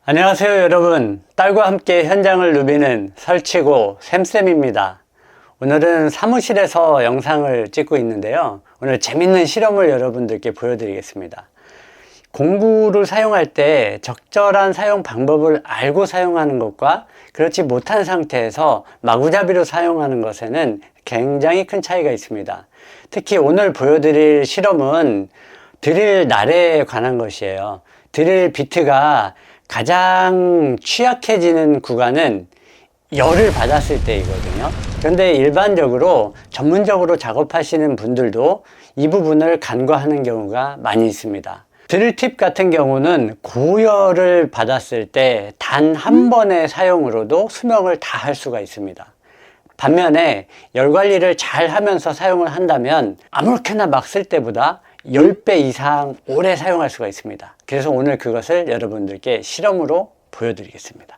안녕하세요 여러분, 딸과 함께 현장을 누비는 설치고 샘쌤입니다. 오늘은 사무실에서 영상을 찍고 있는데요, 오늘 재밌는 실험을 여러분들께 보여드리겠습니다. 공구를 사용할 때 적절한 사용 방법을 알고 사용하는 것과 그렇지 못한 상태에서 마구잡이로 사용하는 것에는 굉장히 큰 차이가 있습니다. 특히 오늘 보여드릴 실험은 드릴 날에 관한 것이에요. 드릴 비트가 가장 취약해지는 구간은 열을 받았을 때이거든요. 그런데 일반적으로 전문적으로 작업하시는 분들도 이 부분을 간과하는 경우가 많이 있습니다. 드릴 팁 같은 경우는 고열을 받았을 때 단 한 번의 사용으로도 수명을 다 할 수가 있습니다. 반면에 열 관리를 잘 하면서 사용을 한다면 아무렇게나 막 쓸 때보다 10배 이상 오래 사용할 수가 있습니다. 그래서 오늘 그것을 여러분들께 실험으로 보여드리겠습니다.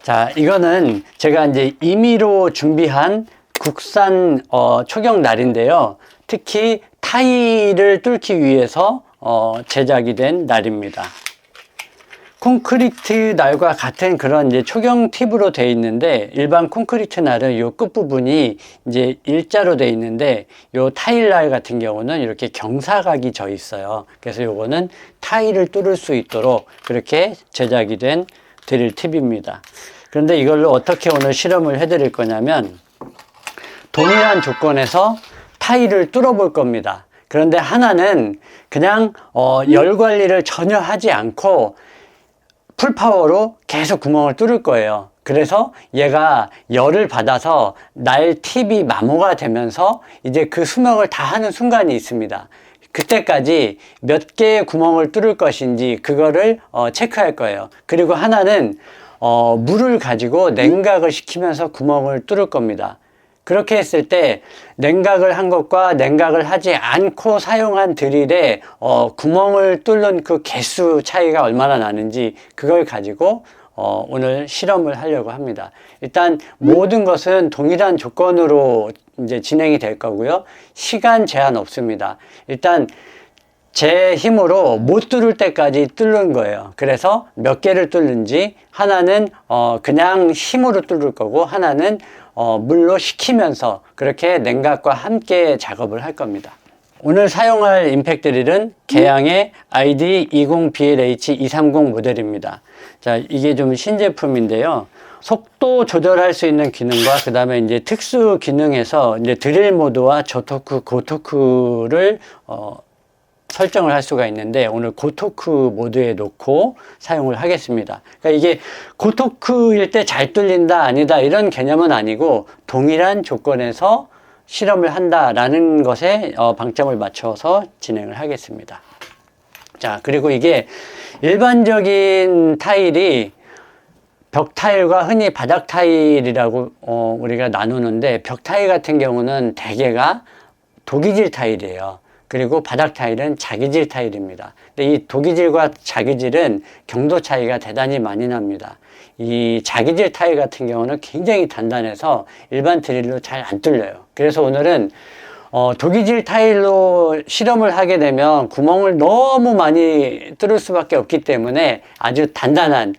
자, 이거는 제가 이제 임의로 준비한 국산 초경 날인데요. 특히 타일을 뚫기 위해서 제작이 된 날입니다. 콘크리트 날과 같은 그런 이제 초경 팁으로 되어 있는데, 일반 콘크리트 날은 요 끝부분이 이제 일자로 되어 있는데, 요 타일 날 같은 경우는 이렇게 경사각이 져 있어요. 그래서 요거는 타일을 뚫을 수 있도록 그렇게 제작이 된 드릴 팁입니다. 그런데 이걸로 어떻게 오늘 실험을 해 드릴 거냐면, 동일한 조건에서 타일을 뚫어 볼 겁니다. 그런데 하나는 그냥 열 관리를 전혀 하지 않고 풀파워로 계속 구멍을 뚫을 거예요. 그래서 얘가 열을 받아서 날 팁이 마모가 되면서 이제 그 수명을 다 하는 순간이 있습니다. 그때까지 몇 개의 구멍을 뚫을 것인지 그거를 체크할 거예요. 그리고 하나는 물을 가지고 냉각을 시키면서 구멍을 뚫을 겁니다. 그렇게 했을 때 냉각을 한 것과 냉각을 하지 않고 사용한 드릴에 구멍을 뚫는 그 개수 차이가 얼마나 나는지 그걸 가지고 오늘 실험을 하려고 합니다. 일단 모든 것은 동일한 조건으로 이제 진행이 될 거고요. 시간 제한 없습니다. 일단 제 힘으로 못 뚫을 때까지 뚫는 거예요. 그래서 몇 개를 뚫는지, 하나는 그냥 힘으로 뚫을 거고, 하나는 물로 식히면서 그렇게 냉각과 함께 작업을 할 겁니다. 오늘 사용할 임팩트 드릴은 개양의 ID20BLH230 모델입니다. 자, 이게 좀 신제품인데요. 속도 조절할 수 있는 기능과 그 다음에 이제 특수 기능에서 이제 드릴 모드와 저토크, 고토크를 설정을 할 수가 있는데, 오늘 고토크 모드에 놓고 사용을 하겠습니다. 그러니까 이게 고토크일 때 잘 뚫린다 아니다 이런 개념은 아니고, 동일한 조건에서 실험을 한다라는 것에 방점을 맞춰서 진행을 하겠습니다. 자, 그리고 이게 일반적인 타일이 벽 타일과 흔히 바닥 타일이라고 우리가 나누는데, 벽 타일 같은 경우는 대개가 도기질 타일이에요. 그리고 바닥 타일은 자기질 타일입니다. 근데 이 도기질과 자기질은 경도 차이가 대단히 많이 납니다. 이 자기질 타일 같은 경우는 굉장히 단단해서 일반 드릴로 잘 안 뚫려요. 그래서 오늘은 도기질 타일로 실험을 하게 되면 구멍을 너무 많이 뚫을 수밖에 없기 때문에 아주 단단한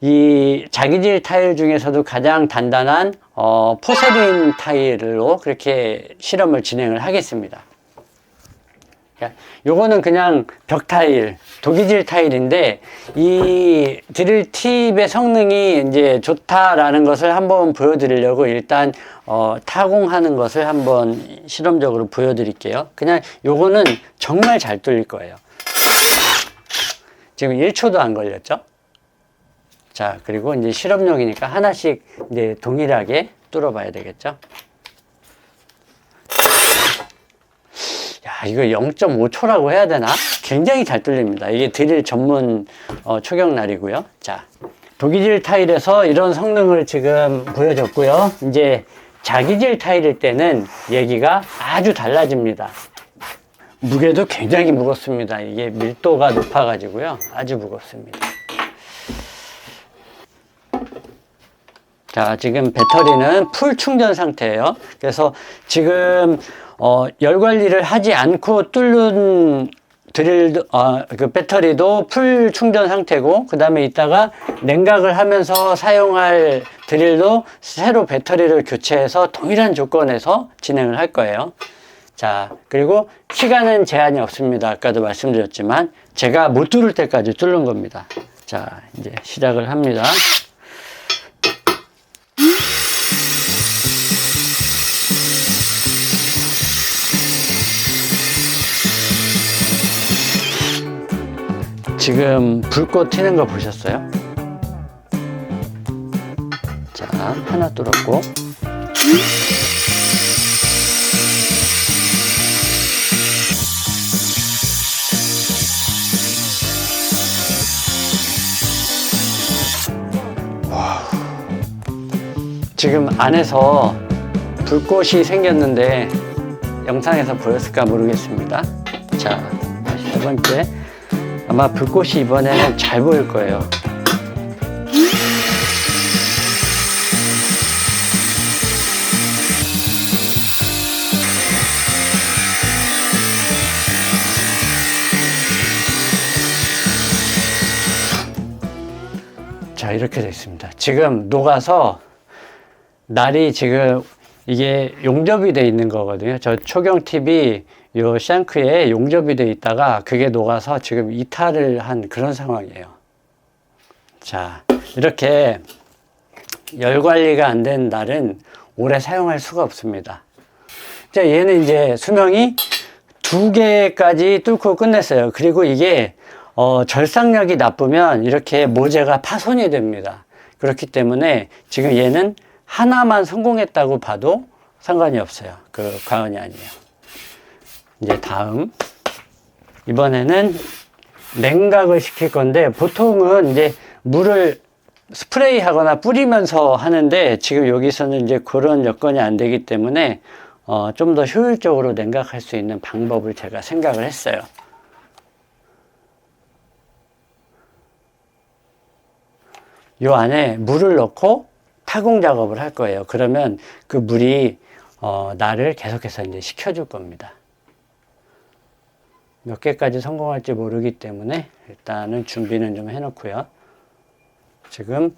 이 자기질 타일 중에서도 가장 단단한 포세린 타일로 그렇게 실험을 진행을 하겠습니다. 요거는 그냥 벽 타일, 도기질 타일인데, 이 드릴 팁의 성능이 이제 좋다라는 것을 한번 보여드리려고 일단 타공하는 것을 한번 실험적으로 보여드릴게요. 그냥 요거는 정말 잘 뚫릴 거예요. 지금 1초도 안 걸렸죠? 자, 그리고 이제 실험용이니까 하나씩 이제 동일하게 뚫어 봐야 되겠죠? 이거 0.5초라고 해야 되나? 굉장히 잘 뚫립니다. 이게 드릴 전문 초경날이고요. 자, 도기질 타일에서 이런 성능을 지금 보여줬고요. 이제 자기질 타일일 때는 얘기가 아주 달라집니다. 무게도 굉장히 무겁습니다. 이게 밀도가 높아가지고요. 아주 무겁습니다. 자, 지금 배터리는 풀 충전 상태예요. 그래서 지금 열 관리를 하지 않고 뚫는 드릴도, 그 배터리도 풀 충전 상태고, 그 다음에 이따가 냉각을 하면서 사용할 드릴도 새로 배터리를 교체해서 동일한 조건에서 진행을 할 거예요. 자, 그리고 시간은 제한이 없습니다. 아까도 말씀드렸지만, 제가 못 뚫을 때까지 뚫는 겁니다. 자, 이제 시작을 합니다. 지금 불꽃 튀는 거 보셨어요? 자, 하나 뚫었고. 지금 안에서 불꽃이 생겼는데 영상에서 보였을까 모르겠습니다. 자, 다시 두 번째. 아마 불꽃이 이번에는 잘 보일 거예요. 자, 이렇게 됐습니다. 지금 녹아서 날이 지금 이게 용접이 돼 있는 거거든요. 저 초경 팁이 요 샹크에 용접이 돼 있다가 그게 녹아서 지금 이탈을 한 그런 상황이에요. 자, 이렇게 열 관리가 안 된 날은 오래 사용할 수가 없습니다. 자, 얘는 이제 수명이 2개까지 뚫고 끝냈어요. 그리고 이게 절삭력이 나쁘면 이렇게 모재가 파손이 됩니다. 그렇기 때문에 지금 얘는 하나만 성공했다고 봐도 상관이 없어요. 그 과언이 아니에요. 이제 다음, 이번에는 냉각을 시킬 건데, 보통은 이제 물을 스프레이 하거나 뿌리면서 하는데, 지금 여기서는 이제 그런 여건이 안 되기 때문에 좀 더 효율적으로 냉각할 수 있는 방법을 제가 생각을 했어요. 요 안에 물을 넣고 타공 작업을 할 거예요. 그러면 그 물이 날을 계속해서 이제 식혀줄 겁니다. 몇 개까지 성공할지 모르기 때문에 일단은 준비는 좀 해놓고요. 지금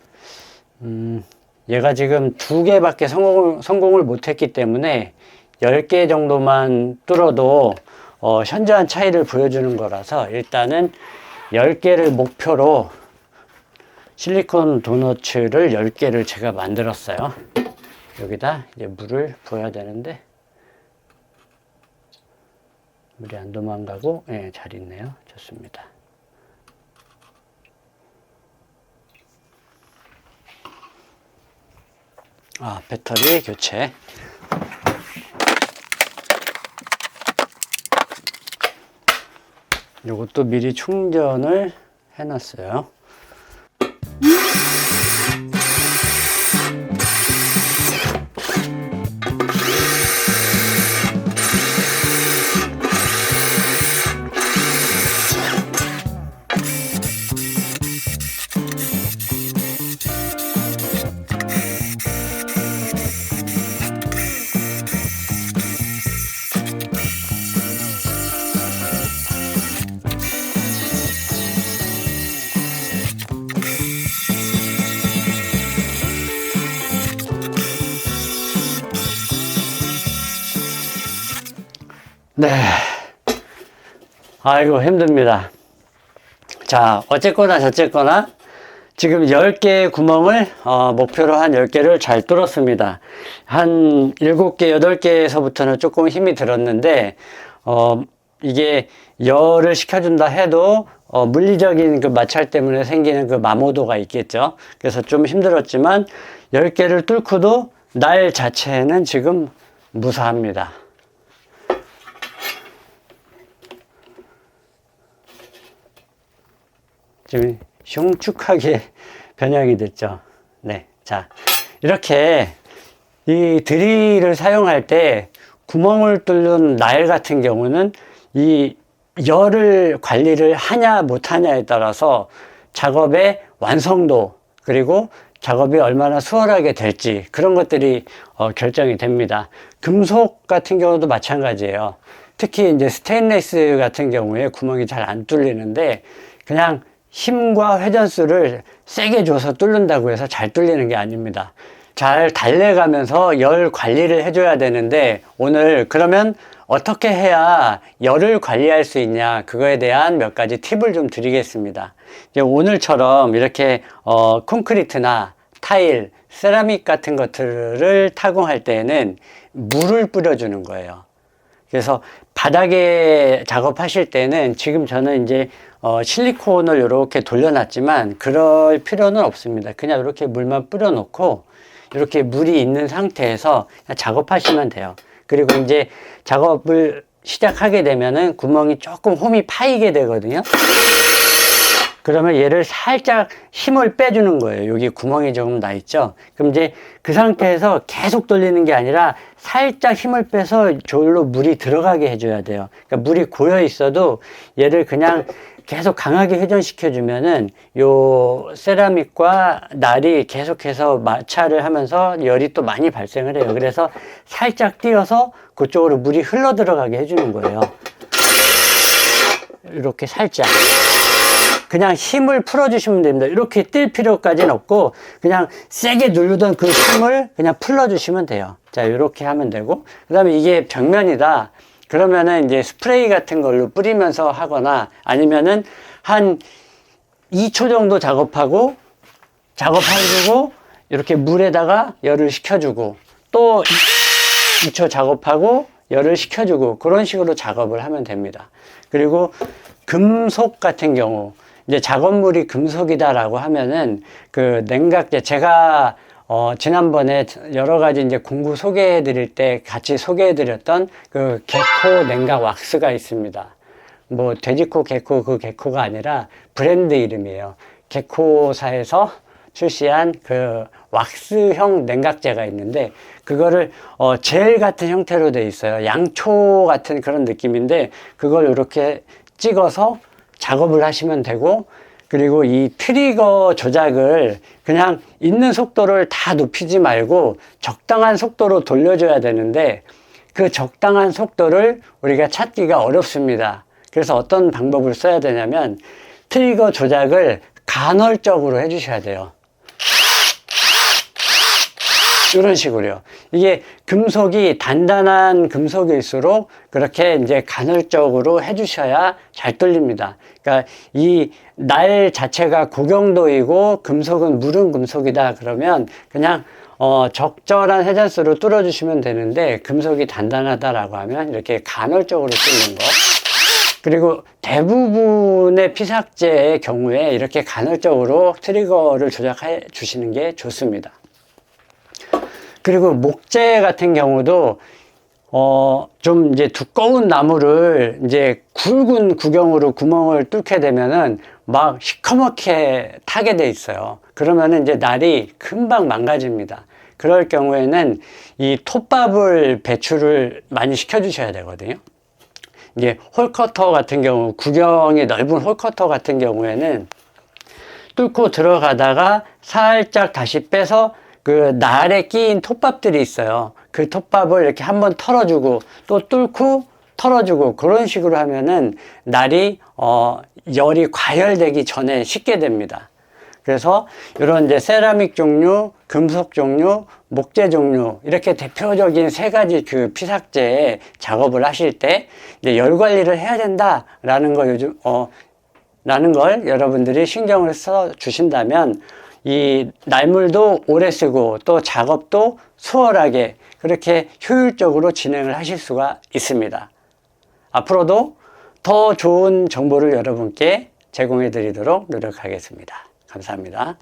얘가 지금 2개밖에 성공을 못했기 때문에 10개 정도만 뚫어도 현저한 차이를 보여주는 거라서 일단은 10개를 목표로 실리콘 도너츠를 10개를 제가 만들었어요. 여기다 이제 물을 부어야 되는데 물이 안 도망가고, 예, 잘 있네요. 좋습니다. 배터리 교체. 요것도 미리 충전을 해놨어요. 네. 아이고, 힘듭니다. 자, 어쨌거나 저쨌거나 지금 10개의 구멍을 목표로 한 10개를 잘 뚫었습니다. 한 7개, 8개에서부터는 조금 힘이 들었는데 이게 열을 식혀준다 해도 물리적인 그 마찰 때문에 생기는 그 마모도가 있겠죠. 그래서 좀 힘들었지만 10개를 뚫고도 날 자체는 지금 무사합니다. 지금 흉측하게 변형이 됐죠. 네. 자, 이렇게 이 드릴을 사용할 때 구멍을 뚫는 날 같은 경우는 이 열을 관리를 하냐 못하냐에 따라서 작업의 완성도 그리고 작업이 얼마나 수월하게 될지 그런 것들이 결정이 됩니다. 금속 같은 경우도 마찬가지예요. 특히 이제 스테인리스 같은 경우에 구멍이 잘 안 뚫리는데 그냥 힘과 회전수를 세게 줘서 뚫는다고 해서 잘 뚫리는 게 아닙니다. 잘 달래가면서 열 관리를 해줘야 되는데 오늘 그러면 어떻게 해야 열을 관리할 수 있냐, 그거에 대한 몇 가지 팁을 좀 드리겠습니다. 이제 오늘처럼 이렇게 콘크리트나 타일, 세라믹 같은 것들을 타공할 때에는 물을 뿌려주는 거예요. 그래서 바닥에 작업하실 때는 지금 저는 이제 실리콘을 이렇게 돌려놨지만 그럴 필요는 없습니다. 그냥 이렇게 물만 뿌려 놓고 이렇게 물이 있는 상태에서 그냥 작업하시면 돼요. 그리고 이제 작업을 시작하게 되면은 구멍이 조금 홈이 파이게 되거든요. 그러면 얘를 살짝 힘을 빼주는 거예요. 여기 구멍이 조금 나 있죠. 그럼 이제 그 상태에서 계속 돌리는 게 아니라 살짝 힘을 빼서 저기로 물이 들어가게 해줘야 돼요. 그러니까 물이 고여 있어도 얘를 그냥 계속 강하게 회전시켜 주면은 요 세라믹과 날이 계속해서 마찰을 하면서 열이 또 많이 발생을 해요. 그래서 살짝 띄어서 그쪽으로 물이 흘러 들어가게 해주는 거예요. 이렇게 살짝 그냥 힘을 풀어주시면 됩니다. 이렇게 뛸 필요까지는 없고 그냥 세게 누르던 그 힘을 그냥 풀어주시면 돼요. 자, 이렇게 하면 되고, 그 다음에 이게 벽면이다 그러면은 이제 스프레이 같은 걸로 뿌리면서 하거나 아니면은 한 2초 정도 작업하고 이렇게 물에다가 열을 식혀주고 또 2초 작업하고 열을 식혀주고 그런 식으로 작업을 하면 됩니다. 그리고 금속 같은 경우 이제 작업물이 금속이다라고 하면은 그 냉각제, 제가 지난번에 여러 가지 이제 공구 소개해 드릴 때 같이 소개해 드렸던 그 개코 냉각 왁스가 있습니다. 뭐 돼지코 개코, 그 개코가 아니라 브랜드 이름이에요. 개코사에서 출시한 그 왁스형 냉각제가 있는데 그거를 젤 같은 형태로 돼 있어요. 양초 같은 그런 느낌인데 그걸 이렇게 찍어서 작업을 하시면 되고, 그리고 이 트리거 조작을 그냥 있는 속도를 다 높이지 말고 적당한 속도로 돌려줘야 되는데 그 적당한 속도를 우리가 찾기가 어렵습니다. 그래서 어떤 방법을 써야 되냐면 트리거 조작을 간헐적으로 해주셔야 돼요. 이런 식으로요. 이게 금속이 단단한 금속일수록 그렇게 이제 간헐적으로 해주셔야 잘 뚫립니다. 그러니까 이 날 자체가 고경도이고 금속은 무른 금속이다 그러면 그냥 적절한 회전수로 뚫어주시면 되는데 금속이 단단하다라고 하면 이렇게 간헐적으로 뚫는 거. 그리고 대부분의 피삭제의 경우에 이렇게 간헐적으로 트리거를 조작해 주시는 게 좋습니다. 그리고 목재 같은 경우도 좀 이제 두꺼운 나무를 이제 굵은 구경으로 구멍을 뚫게 되면은 막 시커멓게 타게 돼 있어요. 그러면은 이제 날이 금방 망가집니다. 그럴 경우에는 이 톱밥을 배출을 많이 시켜 주셔야 되거든요. 이게 홀커터 같은 경우, 구경이 넓은 홀커터 같은 경우에는 뚫고 들어가다가 살짝 다시 빼서 그 날에 끼인 톱밥들이 있어요. 그 톱밥을 이렇게 한번 털어주고 또 뚫고 털어주고 그런 식으로 하면은 날이 열이 과열되기 전에 식게 됩니다. 그래서 이런 이제 세라믹 종류, 금속 종류, 목재 종류 이렇게 대표적인 세 가지 그 피삭제의 작업을 하실 때 이제 열 관리를 해야 된다라는 걸 라는 걸 여러분들이 신경을 써 주신다면 이 날물도 오래 쓰고 또 작업도 수월하게 그렇게 효율적으로 진행을 하실 수가 있습니다. 앞으로도 더 좋은 정보를 여러분께 제공해 드리도록 노력하겠습니다. 감사합니다.